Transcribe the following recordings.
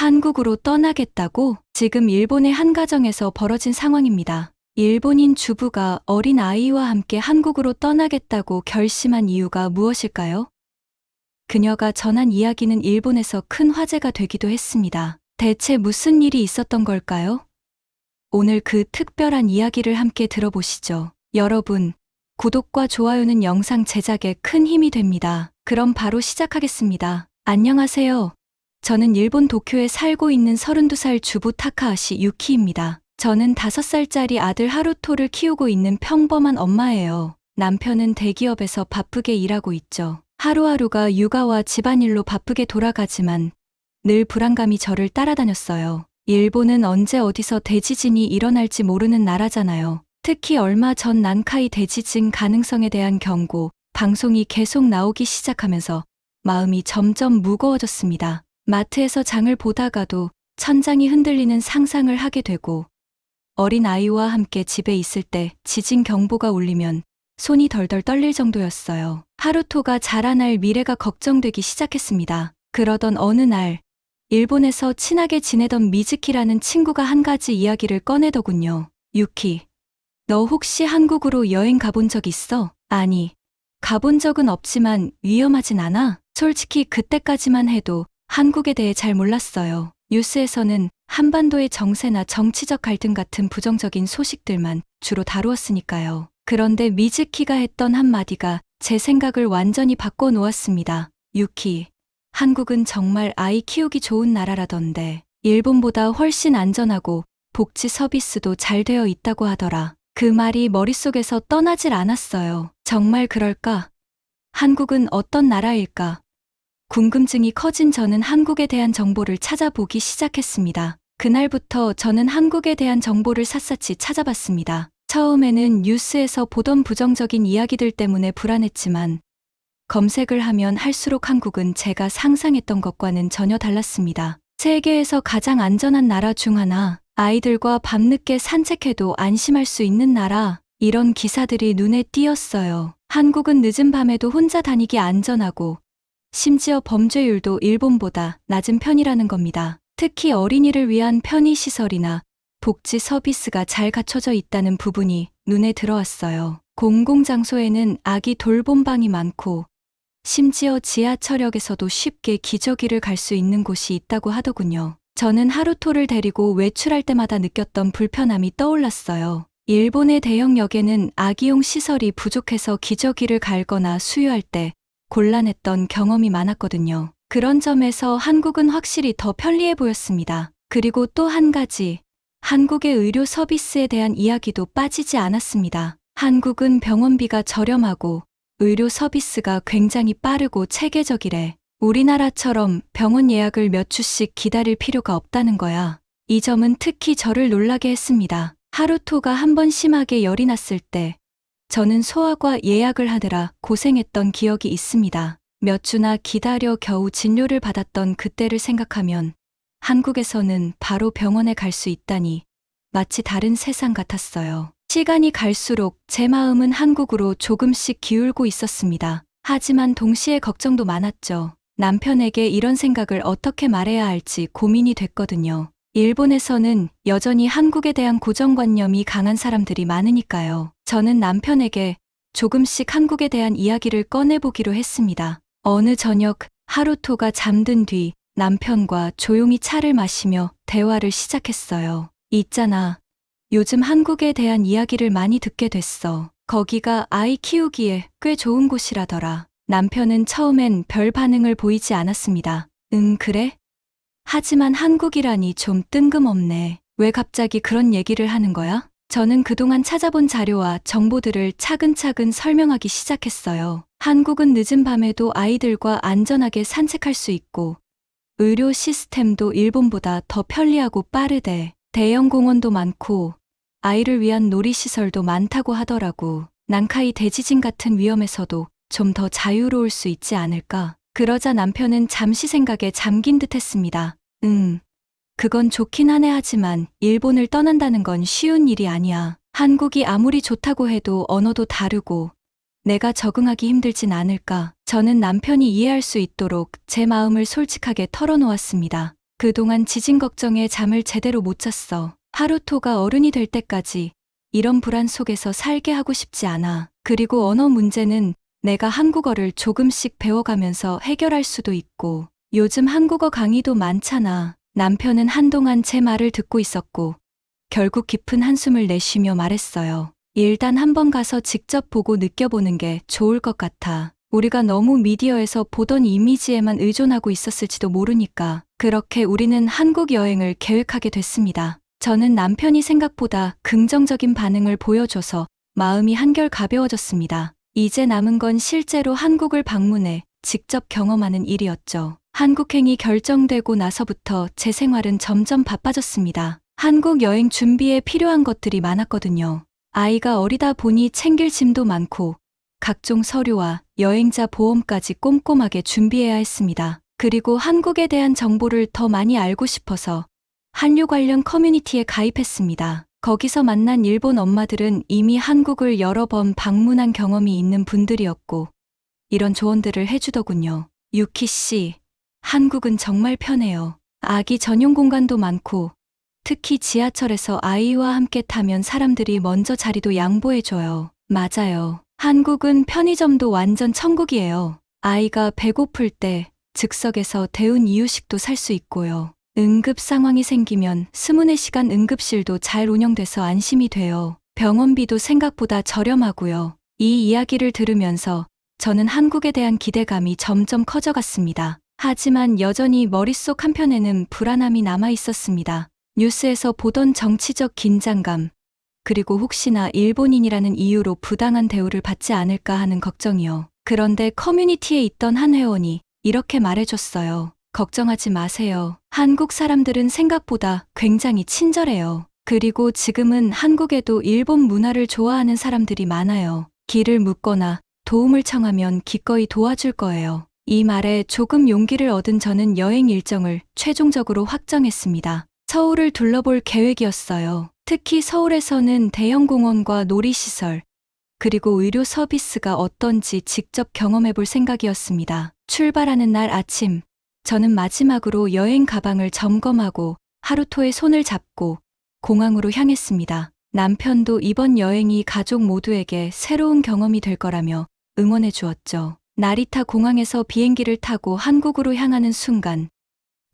한국으로 떠나겠다고? 지금 일본의 한 가정에서 벌어진 상황입니다. 일본인 주부가 어린 아이와 함께 한국으로 떠나겠다고 결심한 이유가 무엇일까요? 그녀가 전한 이야기는 일본에서 큰 화제가 되기도 했습니다. 대체 무슨 일이 있었던 걸까요? 오늘 그 특별한 이야기를 함께 들어보시죠. 여러분, 구독과 좋아요는 영상 제작에 큰 힘이 됩니다. 그럼 바로 시작하겠습니다. 안녕하세요. 저는 일본 도쿄에 살고 있는 32살 주부 타카하시 유키입니다. 저는 5살짜리 아들 하루토를 키우고 있는 평범한 엄마예요. 남편은 대기업에서 바쁘게 일하고 있죠. 하루하루가 육아와 집안일로 바쁘게 돌아가지만 늘 불안감이 저를 따라다녔어요. 일본은 언제 어디서 대지진이 일어날지 모르는 나라잖아요. 특히 얼마 전 난카이 대지진 가능성에 대한 경고, 방송이 계속 나오기 시작하면서 마음이 점점 무거워졌습니다. 마트에서 장을 보다가도 천장이 흔들리는 상상을 하게 되고 어린 아이와 함께 집에 있을 때 지진 경보가 울리면 손이 덜덜 떨릴 정도였어요. 하루토가 자라날 미래가 걱정되기 시작했습니다. 그러던 어느 날 일본에서 친하게 지내던 미즈키라는 친구가 한 가지 이야기를 꺼내더군요. 유키, 너 혹시 한국으로 여행 가본 적 있어? 아니, 가본 적은 없지만 위험하진 않아? 솔직히 그때까지만 해도 한국에 대해 잘 몰랐어요. 뉴스에서는 한반도의 정세나 정치적 갈등 같은 부정적인 소식들만 주로 다루었으니까요. 그런데 미즈키가 했던 한마디가 제 생각을 완전히 바꿔놓았습니다. 유키, 한국은 정말 아이 키우기 좋은 나라라던데 일본보다 훨씬 안전하고 복지 서비스도 잘 되어 있다고 하더라. 그 말이 머릿속에서 떠나질 않았어요. 정말 그럴까? 한국은 어떤 나라일까? 궁금증이 커진 저는 한국에 대한 정보를 찾아보기 시작했습니다. 그날부터 저는 한국에 대한 정보를 샅샅이 찾아봤습니다. 처음에는 뉴스에서 보던 부정적인 이야기들 때문에 불안했지만 검색을 하면 할수록 한국은 제가 상상했던 것과는 전혀 달랐습니다. 세계에서 가장 안전한 나라 중 하나, 아이들과 밤늦게 산책해도 안심할 수 있는 나라, 이런 기사들이 눈에 띄었어요. 한국은 늦은 밤에도 혼자 다니기 안전하고 심지어 범죄율도 일본보다 낮은 편이라는 겁니다. 특히 어린이를 위한 편의시설이나 복지 서비스가 잘 갖춰져 있다는 부분이 눈에 들어왔어요. 공공장소에는 아기 돌봄방이 많고 심지어 지하철역에서도 쉽게 기저귀를 갈 수 있는 곳이 있다고 하더군요. 저는 하루토를 데리고 외출할 때마다 느꼈던 불편함이 떠올랐어요. 일본의 대형역에는 아기용 시설이 부족해서 기저귀를 갈거나 수유할 때 곤란했던 경험이 많았거든요. 그런 점에서 한국은 확실히 더 편리해 보였습니다. 그리고 또 한 가지, 한국의 의료 서비스에 대한 이야기도 빠지지 않았습니다. 한국은 병원비가 저렴하고 의료 서비스가 굉장히 빠르고 체계적이래. 우리나라처럼 병원 예약을 몇 주씩 기다릴 필요가 없다는 거야. 이 점은 특히 저를 놀라게 했습니다. 하루토가 한번 심하게 열이 났을 때 저는 소아과 예약을 하느라 고생했던 기억이 있습니다. 몇 주나 기다려 겨우 진료를 받았던 그때를 생각하면 한국에서는 바로 병원에 갈 수 있다니 마치 다른 세상 같았어요. 시간이 갈수록 제 마음은 한국으로 조금씩 기울고 있었습니다. 하지만 동시에 걱정도 많았죠. 남편에게 이런 생각을 어떻게 말해야 할지 고민이 됐거든요. 일본에서는 여전히 한국에 대한 고정관념이 강한 사람들이 많으니까요. 저는 남편에게 조금씩 한국에 대한 이야기를 꺼내보기로 했습니다. 어느 저녁 하루토가 잠든 뒤 남편과 조용히 차를 마시며 대화를 시작했어요. 있잖아. 요즘 한국에 대한 이야기를 많이 듣게 됐어. 거기가 아이 키우기에 꽤 좋은 곳이라더라. 남편은 처음엔 별 반응을 보이지 않았습니다. 응, 그래? 하지만 한국이라니 좀 뜬금없네. 왜 갑자기 그런 얘기를 하는 거야? 저는 그동안 찾아본 자료와 정보들을 차근차근 설명하기 시작했어요. 한국은 늦은 밤에도 아이들과 안전하게 산책할 수 있고 의료 시스템도 일본보다 더 편리하고 빠르대. 대형 공원도 많고 아이를 위한 놀이시설도 많다고 하더라고. 난카이 대지진 같은 위험에서도 좀 더 자유로울 수 있지 않을까? 그러자 남편은 잠시 생각에 잠긴 듯 했습니다. 그건 좋긴 하네. 하지만 일본을 떠난다는 건 쉬운 일이 아니야. 한국이 아무리 좋다고 해도 언어도 다르고 내가 적응하기 힘들진 않을까. 저는 남편이 이해할 수 있도록 제 마음을 솔직하게 털어놓았습니다. 그동안 지진 걱정에 잠을 제대로 못 잤어. 하루토가 어른이 될 때까지 이런 불안 속에서 살게 하고 싶지 않아. 그리고 언어 문제는 내가 한국어를 조금씩 배워가면서 해결할 수도 있고, 요즘 한국어 강의도 많잖아. 남편은 한동안 제 말을 듣고 있었고, 결국 깊은 한숨을 내쉬며 말했어요. 일단 한번 가서 직접 보고 느껴보는 게 좋을 것 같아. 우리가 너무 미디어에서 보던 이미지에만 의존하고 있었을지도 모르니까. 그렇게 우리는 한국 여행을 계획하게 됐습니다. 저는 남편이 생각보다 긍정적인 반응을 보여줘서 마음이 한결 가벼워졌습니다. 이제 남은 건 실제로 한국을 방문해 직접 경험하는 일이었죠. 한국행이 결정되고 나서부터 제 생활은 점점 바빠졌습니다. 한국 여행 준비에 필요한 것들이 많았거든요. 아이가 어리다 보니 챙길 짐도 많고 각종 서류와 여행자 보험까지 꼼꼼하게 준비해야 했습니다. 그리고 한국에 대한 정보를 더 많이 알고 싶어서 한류 관련 커뮤니티에 가입했습니다. 거기서 만난 일본 엄마들은 이미 한국을 여러 번 방문한 경험이 있는 분들이었고 이런 조언들을 해주더군요. 유키 씨, 한국은 정말 편해요. 아기 전용 공간도 많고 특히 지하철에서 아이와 함께 타면 사람들이 먼저 자리도 양보해줘요. 맞아요. 한국은 편의점도 완전 천국이에요. 아이가 배고플 때 즉석에서 데운 이유식도 살 수 있고요. 응급 상황이 생기면 24시간 응급실도 잘 운영돼서 안심이 돼요. 병원비도 생각보다 저렴하고요. 이 이야기를 들으면서 저는 한국에 대한 기대감이 점점 커져갔습니다. 하지만 여전히 머릿속 한편에는 불안함이 남아 있었습니다. 뉴스에서 보던 정치적 긴장감, 그리고 혹시나 일본인이라는 이유로 부당한 대우를 받지 않을까 하는 걱정이요. 그런데 커뮤니티에 있던 한 회원이 이렇게 말해줬어요. 걱정하지 마세요. 한국 사람들은 생각보다 굉장히 친절해요. 그리고 지금은 한국에도 일본 문화를 좋아하는 사람들이 많아요. 길을 묻거나 도움을 청하면 기꺼이 도와줄 거예요. 이 말에 조금 용기를 얻은 저는 여행 일정을 최종적으로 확정했습니다. 서울을 둘러볼 계획이었어요. 특히 서울에서는 대형 공원과 놀이시설, 그리고 의료 서비스가 어떤지 직접 경험해 볼 생각이었습니다. 출발하는 날 아침, 저는 마지막으로 여행 가방을 점검하고 하루토의 손을 잡고 공항으로 향했습니다. 남편도 이번 여행이 가족 모두에게 새로운 경험이 될 거라며 응원해 주었죠. 나리타 공항에서 비행기를 타고 한국으로 향하는 순간,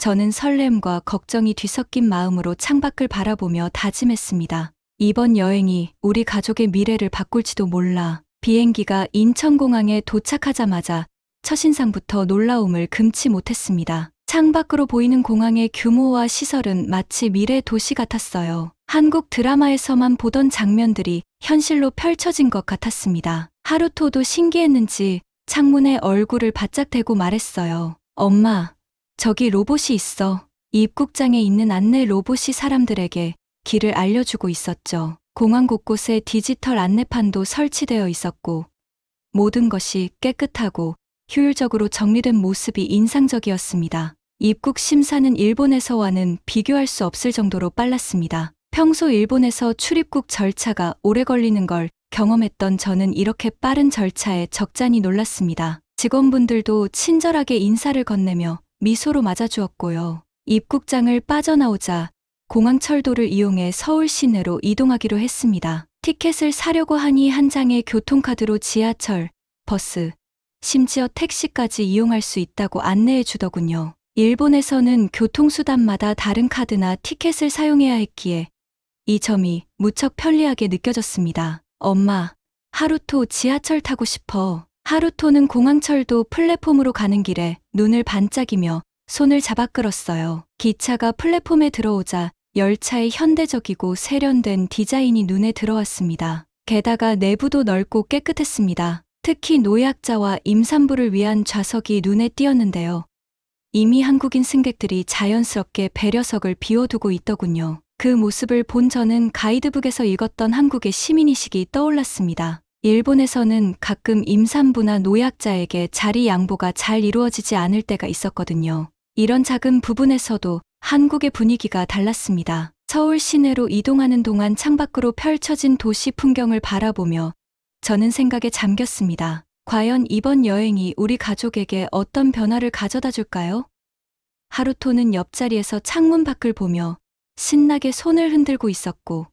저는 설렘과 걱정이 뒤섞인 마음으로 창밖을 바라보며 다짐했습니다. 이번 여행이 우리 가족의 미래를 바꿀지도 몰라. 비행기가 인천공항에 도착하자마자 첫인상부터 놀라움을 금치 못했습니다. 창밖으로 보이는 공항의 규모와 시설은 마치 미래 도시 같았어요. 한국 드라마에서만 보던 장면들이 현실로 펼쳐진 것 같았습니다. 하루토도 신기했는지 창문에 얼굴을 바짝 대고 말했어요. 엄마, 저기 로봇이 있어. 입국장에 있는 안내 로봇이 사람들에게 길을 알려주고 있었죠. 공항 곳곳에 디지털 안내판도 설치되어 있었고 모든 것이 깨끗하고 효율적으로 정리된 모습이 인상적이었습니다. 입국 심사는 일본에서와는 비교할 수 없을 정도로 빨랐습니다. 평소 일본에서 출입국 절차가 오래 걸리는 걸 경험했던 저는 이렇게 빠른 절차에 적잖이 놀랐습니다. 직원분들도 친절하게 인사를 건네며 미소로 맞아주었고요. 입국장을 빠져나오자 공항철도를 이용해 서울 시내로 이동하기로 했습니다. 티켓을 사려고 하니 한 장의 교통카드로 지하철, 버스, 심지어 택시까지 이용할 수 있다고 안내해 주더군요. 일본에서는 교통수단마다 다른 카드나 티켓을 사용해야 했기에 이 점이 무척 편리하게 느껴졌습니다. 엄마, 하루토 지하철 타고 싶어. 하루토는 공항철도 플랫폼으로 가는 길에 눈을 반짝이며 손을 잡아 끌었어요. 기차가 플랫폼에 들어오자 열차의 현대적이고 세련된 디자인이 눈에 들어왔습니다. 게다가 내부도 넓고 깨끗했습니다. 특히 노약자와 임산부를 위한 좌석이 눈에 띄었는데요. 이미 한국인 승객들이 자연스럽게 배려석을 비워두고 있더군요. 그 모습을 본 저는 가이드북에서 읽었던 한국의 시민의식이 떠올랐습니다. 일본에서는 가끔 임산부나 노약자에게 자리 양보가 잘 이루어지지 않을 때가 있었거든요. 이런 작은 부분에서도 한국의 분위기가 달랐습니다. 서울 시내로 이동하는 동안 창밖으로 펼쳐진 도시 풍경을 바라보며 저는 생각에 잠겼습니다. 과연 이번 여행이 우리 가족에게 어떤 변화를 가져다 줄까요? 하루토는 옆자리에서 창문 밖을 보며 신나게 손을 흔들고 있었고,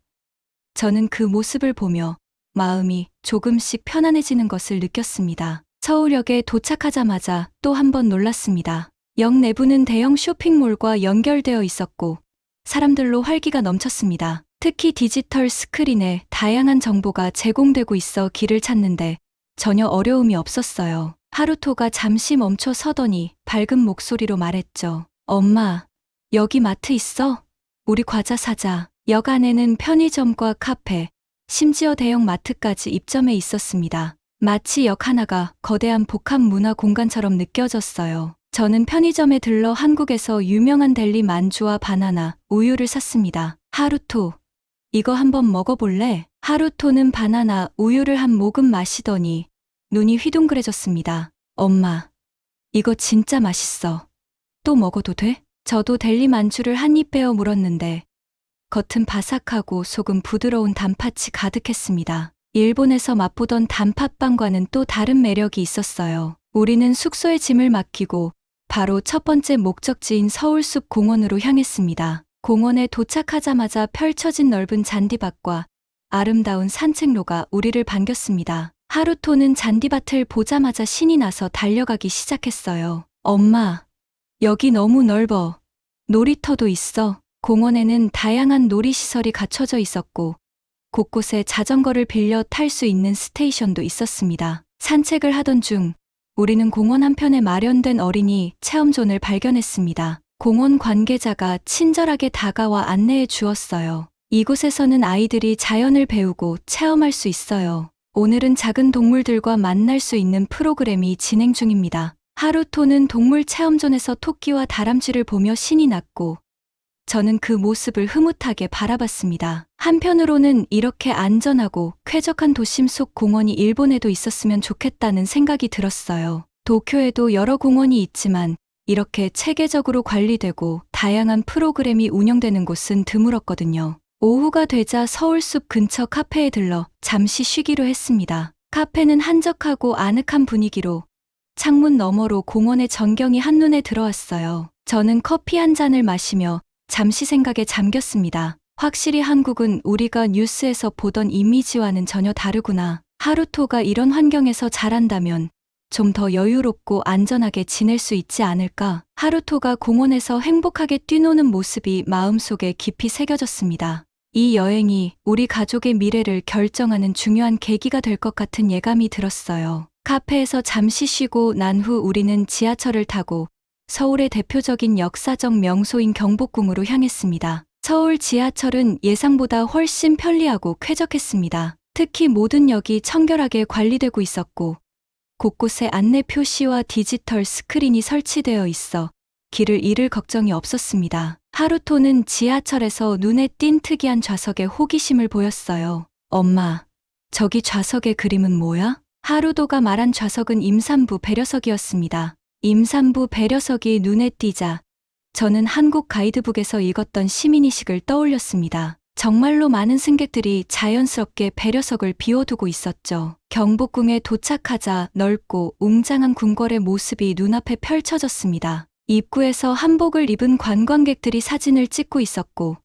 저는 그 모습을 보며 마음이 조금씩 편안해지는 것을 느꼈습니다. 서울역에 도착하자마자 또 한 번 놀랐습니다. 역 내부는 대형 쇼핑몰과 연결되어 있었고 사람들로 활기가 넘쳤습니다. 특히 디지털 스크린에 다양한 정보가 제공되고 있어 길을 찾는데 전혀 어려움이 없었어요. 하루토가 잠시 멈춰 서더니 밝은 목소리로 말했죠. 엄마, 여기 마트 있어? 우리 과자 사자. 역 안에는 편의점과 카페, 심지어 대형 마트까지 입점해 있었습니다. 마치 역 하나가 거대한 복합 문화 공간처럼 느껴졌어요. 저는 편의점에 들러 한국에서 유명한 델리 만주와 바나나, 우유를 샀습니다. 하루토, 이거 한번 먹어볼래? 하루토는 바나나, 우유를 한 모금 마시더니 눈이 휘둥그레졌습니다. 엄마, 이거 진짜 맛있어. 또 먹어도 돼? 저도 델리 만주를 한 입 베어 물었는데 겉은 바삭하고 속은 부드러운 단팥이 가득했습니다. 일본에서 맛보던 단팥빵과는 또 다른 매력이 있었어요. 우리는 숙소에 짐을 맡기고 바로 첫 번째 목적지인 서울숲 공원으로 향했습니다. 공원에 도착하자마자 펼쳐진 넓은 잔디밭과 아름다운 산책로가 우리를 반겼습니다. 하루토는 잔디밭을 보자마자 신이 나서 달려가기 시작했어요. 엄마, 여기 너무 넓어. 놀이터도 있어. 공원에는 다양한 놀이시설이 갖춰져 있었고 곳곳에 자전거를 빌려 탈 수 있는 스테이션도 있었습니다. 산책을 하던 중 우리는 공원 한편에 마련된 어린이 체험존을 발견했습니다. 공원 관계자가 친절하게 다가와 안내해 주었어요. 이곳에서는 아이들이 자연을 배우고 체험할 수 있어요. 오늘은 작은 동물들과 만날 수 있는 프로그램이 진행 중입니다. 하루토는 동물 체험존에서 토끼와 다람쥐를 보며 신이 났고 저는 그 모습을 흐뭇하게 바라봤습니다. 한편으로는 이렇게 안전하고 쾌적한 도심 속 공원이 일본에도 있었으면 좋겠다는 생각이 들었어요. 도쿄에도 여러 공원이 있지만 이렇게 체계적으로 관리되고 다양한 프로그램이 운영되는 곳은 드물었거든요. 오후가 되자 서울숲 근처 카페에 들러 잠시 쉬기로 했습니다. 카페는 한적하고 아늑한 분위기로 창문 너머로 공원의 전경이 한눈에 들어왔어요. 저는 커피 한 잔을 마시며 잠시 생각에 잠겼습니다. 확실히 한국은 우리가 뉴스에서 보던 이미지와는 전혀 다르구나. 하루토가 이런 환경에서 자란다면 좀 더 여유롭고 안전하게 지낼 수 있지 않을까? 하루토가 공원에서 행복하게 뛰노는 모습이 마음속에 깊이 새겨졌습니다. 이 여행이 우리 가족의 미래를 결정하는 중요한 계기가 될 것 같은 예감이 들었어요. 카페에서 잠시 쉬고 난 후 우리는 지하철을 타고 서울의 대표적인 역사적 명소인 경복궁으로 향했습니다. 서울 지하철은 예상보다 훨씬 편리하고 쾌적했습니다. 특히 모든 역이 청결하게 관리되고 있었고 곳곳에 안내 표시와 디지털 스크린이 설치되어 있어 길을 잃을 걱정이 없었습니다. 하루토는 지하철에서 눈에 띈 특이한 좌석에 호기심을 보였어요. 엄마, 저기 좌석의 그림은 뭐야? 하루토가 말한 좌석은 임산부 배려석이었습니다. 임산부 배려석이 눈에 띄자 저는 한국 가이드북에서 읽었던 시민의식을 떠올렸습니다. 정말로 많은 승객들이 자연스럽게 배려석을 비워두고 있었죠. 경복궁에 도착하자 넓고 웅장한 궁궐의 모습이 눈앞에 펼쳐졌습니다. 입구에서 한복을 입은 관광객들이 사진을 찍고 있었고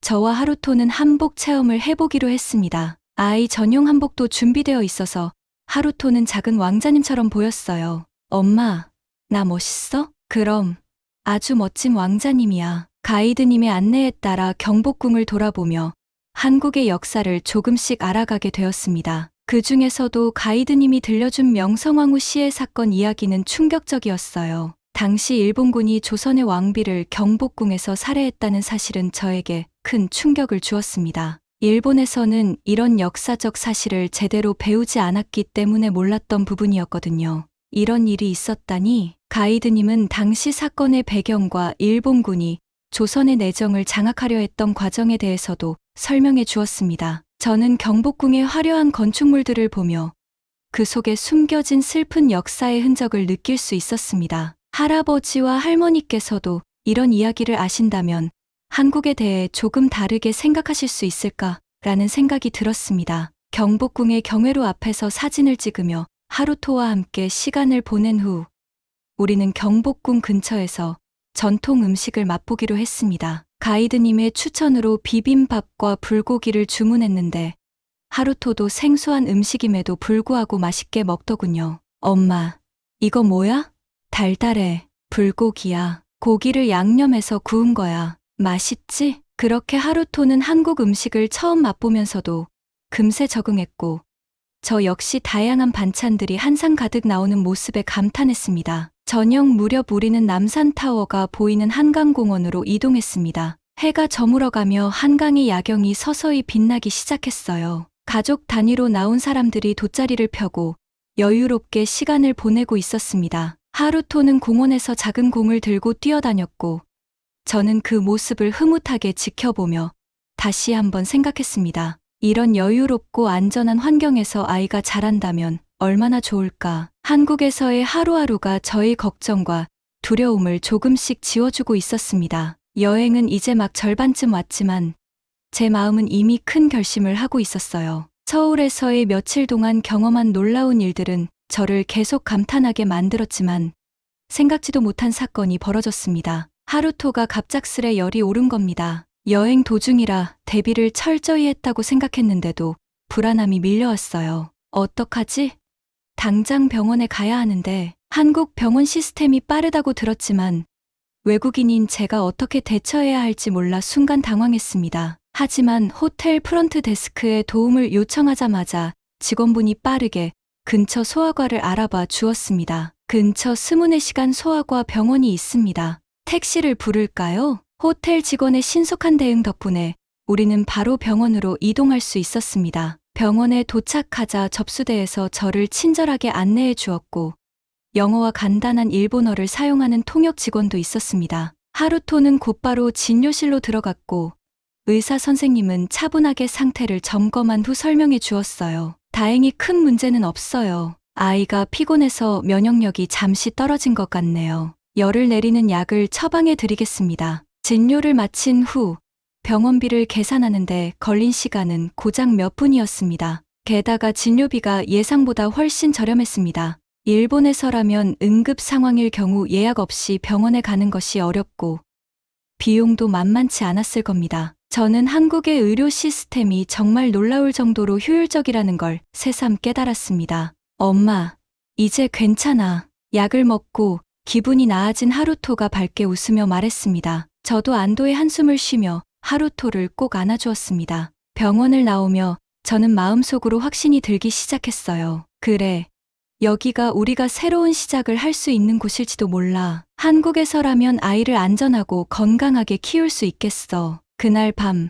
저와 하루토는 한복 체험을 해보기로 했습니다. 아이 전용 한복도 준비되어 있어서 하루토는 작은 왕자님처럼 보였어요. 엄마, 나 멋있어? 그럼 아주 멋진 왕자님이야. 가이드님의 안내에 따라 경복궁을 돌아보며 한국의 역사를 조금씩 알아가게 되었습니다. 그 중에서도 가이드님이 들려준 명성황후 시해 사건 이야기는 충격적이었어요. 당시 일본군이 조선의 왕비를 경복궁에서 살해했다는 사실은 저에게 큰 충격을 주었습니다. 일본에서는 이런 역사적 사실을 제대로 배우지 않았기 때문에 몰랐던 부분이었거든요. 이런 일이 있었다니. 가이드님은 당시 사건의 배경과 일본군이 조선의 내정을 장악하려 했던 과정에 대해서도 설명해 주었습니다. 저는 경복궁의 화려한 건축물들을 보며 그 속에 숨겨진 슬픈 역사의 흔적을 느낄 수 있었습니다. 할아버지와 할머니께서도 이런 이야기를 아신다면 한국에 대해 조금 다르게 생각하실 수 있을까라는 생각이 들었습니다. 경복궁의 경회로 앞에서 사진을 찍으며 하루토와 함께 시간을 보낸 후 우리는 경복궁 근처에서 전통 음식을 맛보기로 했습니다. 가이드님의 추천으로 비빔밥과 불고기를 주문했는데 하루토도 생소한 음식임에도 불구하고 맛있게 먹더군요. 엄마, 이거 뭐야? 달달해. 불고기야. 고기를 양념해서 구운 거야. 맛있지? 그렇게 하루토는 한국 음식을 처음 맛보면서도 금세 적응했고 저 역시 다양한 반찬들이 한상 가득 나오는 모습에 감탄했습니다. 저녁 무렵 우리는 남산타워가 보이는 한강공원으로 이동했습니다. 해가 저물어가며 한강의 야경이 서서히 빛나기 시작했어요. 가족 단위로 나온 사람들이 돗자리를 펴고 여유롭게 시간을 보내고 있었습니다. 하루토는 공원에서 작은 공을 들고 뛰어다녔고 저는 그 모습을 흐뭇하게 지켜보며 다시 한번 생각했습니다. 이런 여유롭고 안전한 환경에서 아이가 자란다면 얼마나 좋을까. 한국에서의 하루하루가 저의 걱정과 두려움을 조금씩 지워주고 있었습니다. 여행은 이제 막 절반쯤 왔지만 제 마음은 이미 큰 결심을 하고 있었어요. 서울에서의 며칠 동안 경험한 놀라운 일들은 저를 계속 감탄하게 만들었지만 생각지도 못한 사건이 벌어졌습니다. 하루토가 갑작스레 열이 오른 겁니다. 여행 도중이라 대비를 철저히 했다고 생각했는데도 불안함이 밀려왔어요. 어떡하지? 당장 병원에 가야 하는데 한국 병원 시스템이 빠르다고 들었지만 외국인인 제가 어떻게 대처해야 할지 몰라 순간 당황했습니다. 하지만 호텔 프런트 데스크에 도움을 요청하자마자 직원분이 빠르게 근처 소아과를 알아봐 주었습니다. 근처 24시간 소아과 병원이 있습니다. 택시를 부를까요? 호텔 직원의 신속한 대응 덕분에 우리는 바로 병원으로 이동할 수 있었습니다. 병원에 도착하자 접수대에서 저를 친절하게 안내해 주었고 영어와 간단한 일본어를 사용하는 통역 직원도 있었습니다. 하루토는 곧바로 진료실로 들어갔고 의사 선생님은 차분하게 상태를 점검한 후 설명해 주었어요. 다행히 큰 문제는 없어요. 아이가 피곤해서 면역력이 잠시 떨어진 것 같네요. 열을 내리는 약을 처방해 드리겠습니다. 진료를 마친 후 병원비를 계산하는데 걸린 시간은 고작 몇 분이었습니다. 게다가 진료비가 예상보다 훨씬 저렴했습니다. 일본에서라면 응급 상황일 경우 예약 없이 병원에 가는 것이 어렵고 비용도 만만치 않았을 겁니다. 저는 한국의 의료 시스템이 정말 놀라울 정도로 효율적이라는 걸 새삼 깨달았습니다. 엄마, 이제 괜찮아. 약을 먹고 기분이 나아진 하루토가 밝게 웃으며 말했습니다. 저도 안도의 한숨을 쉬며 하루토를 꼭 안아주었습니다. 병원을 나오며 저는 마음속으로 확신이 들기 시작했어요. 그래, 여기가 우리가 새로운 시작을 할 수 있는 곳일지도 몰라. 한국에서라면 아이를 안전하고 건강하게 키울 수 있겠어. 그날 밤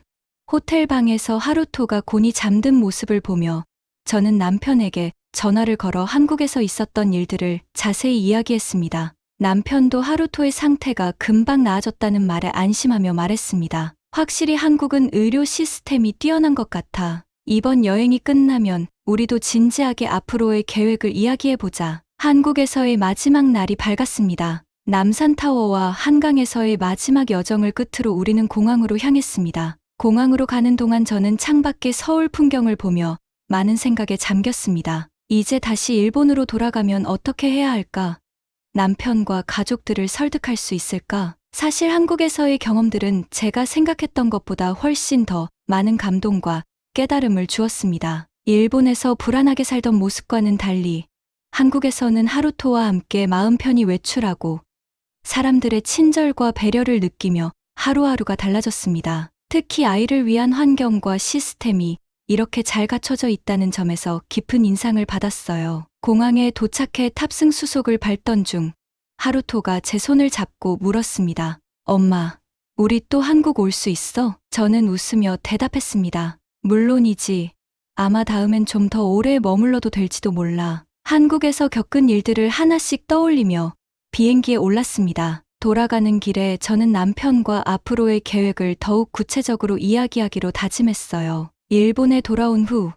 호텔 방에서 하루토가 곤히 잠든 모습을 보며 저는 남편에게 전화를 걸어 한국에서 있었던 일들을 자세히 이야기했습니다. 남편도 하루토의 상태가 금방 나아졌다는 말에 안심하며 말했습니다. 확실히 한국은 의료 시스템이 뛰어난 것 같아. 이번 여행이 끝나면 우리도 진지하게 앞으로의 계획을 이야기해보자. 한국에서의 마지막 날이 밝았습니다. 남산타워와 한강에서의 마지막 여정을 끝으로 우리는 공항으로 향했습니다. 공항으로 가는 동안 저는 창밖의 서울 풍경을 보며 많은 생각에 잠겼습니다. 이제 다시 일본으로 돌아가면 어떻게 해야 할까? 남편과 가족들을 설득할 수 있을까? 사실 한국에서의 경험들은 제가 생각했던 것보다 훨씬 더 많은 감동과 깨달음을 주었습니다. 일본에서 불안하게 살던 모습과는 달리 한국에서는 하루토와 함께 마음 편히 외출하고 사람들의 친절과 배려를 느끼며 하루하루가 달라졌습니다. 특히 아이를 위한 환경과 시스템이 이렇게 잘 갖춰져 있다는 점에서 깊은 인상을 받았어요. 공항에 도착해 탑승 수속을 밟던 중 하루토가 제 손을 잡고 물었습니다. 엄마, 우리 또 한국 올 수 있어? 저는 웃으며 대답했습니다. 물론이지. 아마 다음엔 좀 더 오래 머물러도 될지도 몰라. 한국에서 겪은 일들을 하나씩 떠올리며 비행기에 올랐습니다. 돌아가는 길에 저는 남편과 앞으로의 계획을 더욱 구체적으로 이야기하기로 다짐했어요. 일본에 돌아온 후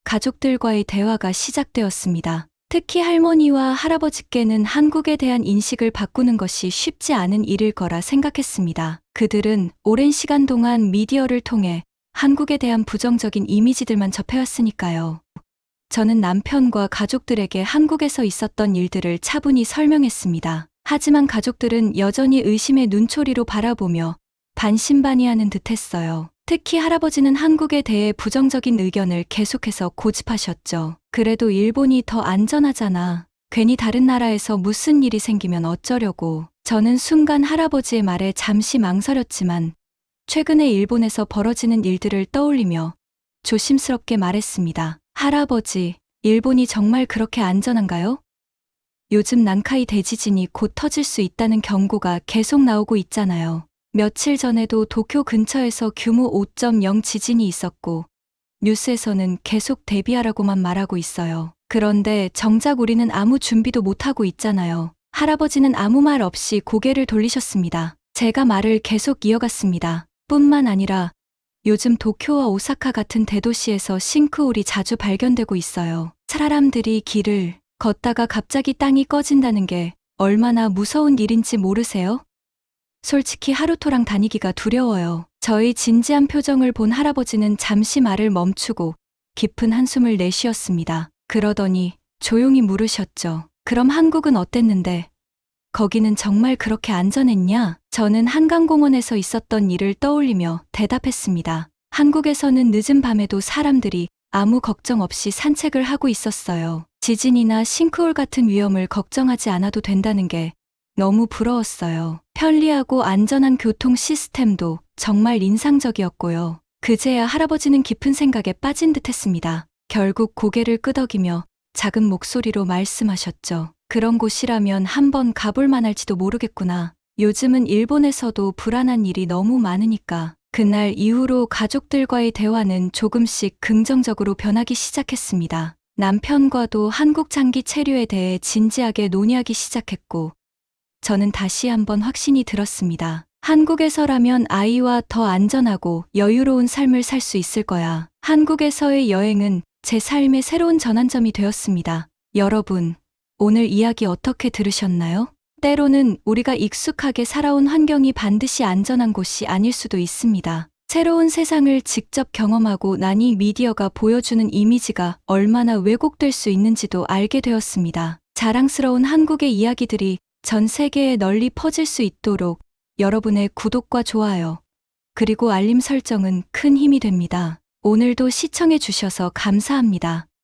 가족들과의 대화가 시작되었습니다. 특히 할머니와 할아버지께는 한국에 대한 인식을 바꾸는 것이 쉽지 않은 일일 거라 생각했습니다. 그들은 오랜 시간 동안 미디어를 통해 한국에 대한 부정적인 이미지들만 접해왔으니까요. 저는 남편과 가족들에게 한국에서 있었던 일들을 차분히 설명했습니다. 하지만 가족들은 여전히 의심의 눈초리로 바라보며 반신반의하는 듯했어요. 특히 할아버지는 한국에 대해 부정적인 의견을 계속해서 고집하셨죠. 그래도 일본이 더 안전하잖아. 괜히 다른 나라에서 무슨 일이 생기면 어쩌려고. 저는 순간 할아버지의 말에 잠시 망설였지만 최근에 일본에서 벌어지는 일들을 떠올리며 조심스럽게 말했습니다. 할아버지, 일본이 정말 그렇게 안전한가요? 요즘 난카이 대지진이 곧 터질 수 있다는 경고가 계속 나오고 있잖아요. 며칠 전에도 도쿄 근처에서 규모 5.0 지진이 있었고 뉴스에서는 계속 대비하라고만 말하고 있어요. 그런데 정작 우리는 아무 준비도 못하고 있잖아요. 할아버지는 아무 말 없이 고개를 돌리셨습니다. 제가 말을 계속 이어갔습니다. 뿐만 아니라 요즘 도쿄와 오사카 같은 대도시에서 싱크홀이 자주 발견되고 있어요. 사람들이 길을 걷다가 갑자기 땅이 꺼진다는 게 얼마나 무서운 일인지 모르세요? 솔직히 하루토랑 다니기가 두려워요. 저의 진지한 표정을 본 할아버지는 잠시 말을 멈추고 깊은 한숨을 내쉬었습니다. 그러더니 조용히 물으셨죠. 그럼 한국은 어땠는데? 거기는 정말 그렇게 안전했냐? 저는 한강공원에서 있었던 일을 떠올리며 대답했습니다. 한국에서는 늦은 밤에도 사람들이 아무 걱정 없이 산책을 하고 있었어요. 지진이나 싱크홀 같은 위험을 걱정하지 않아도 된다는 게 너무 부러웠어요. 편리하고 안전한 교통 시스템도 정말 인상적이었고요. 그제야 할아버지는 깊은 생각에 빠진 듯했습니다. 결국 고개를 끄덕이며 작은 목소리로 말씀하셨죠. 그런 곳이라면 한번 가볼 만할지도 모르겠구나. 요즘은 일본에서도 불안한 일이 너무 많으니까. 그날 이후로 가족들과의 대화는 조금씩 긍정적으로 변하기 시작했습니다. 남편과도 한국 장기 체류에 대해 진지하게 논의하기 시작했고 저는 다시 한번 확신이 들었습니다. 한국에서라면 아이와 더 안전하고 여유로운 삶을 살 수 있을 거야. 한국에서의 여행은 제 삶의 새로운 전환점이 되었습니다. 여러분, 오늘 이야기 어떻게 들으셨나요? 때로는 우리가 익숙하게 살아온 환경이 반드시 안전한 곳이 아닐 수도 있습니다. 새로운 세상을 직접 경험하고 나니 미디어가 보여주는 이미지가 얼마나 왜곡될 수 있는지도 알게 되었습니다. 자랑스러운 한국의 이야기들이 전 세계에 널리 퍼질 수 있도록 여러분의 구독과 좋아요, 그리고 알림 설정은 큰 힘이 됩니다. 오늘도 시청해 주셔서 감사합니다.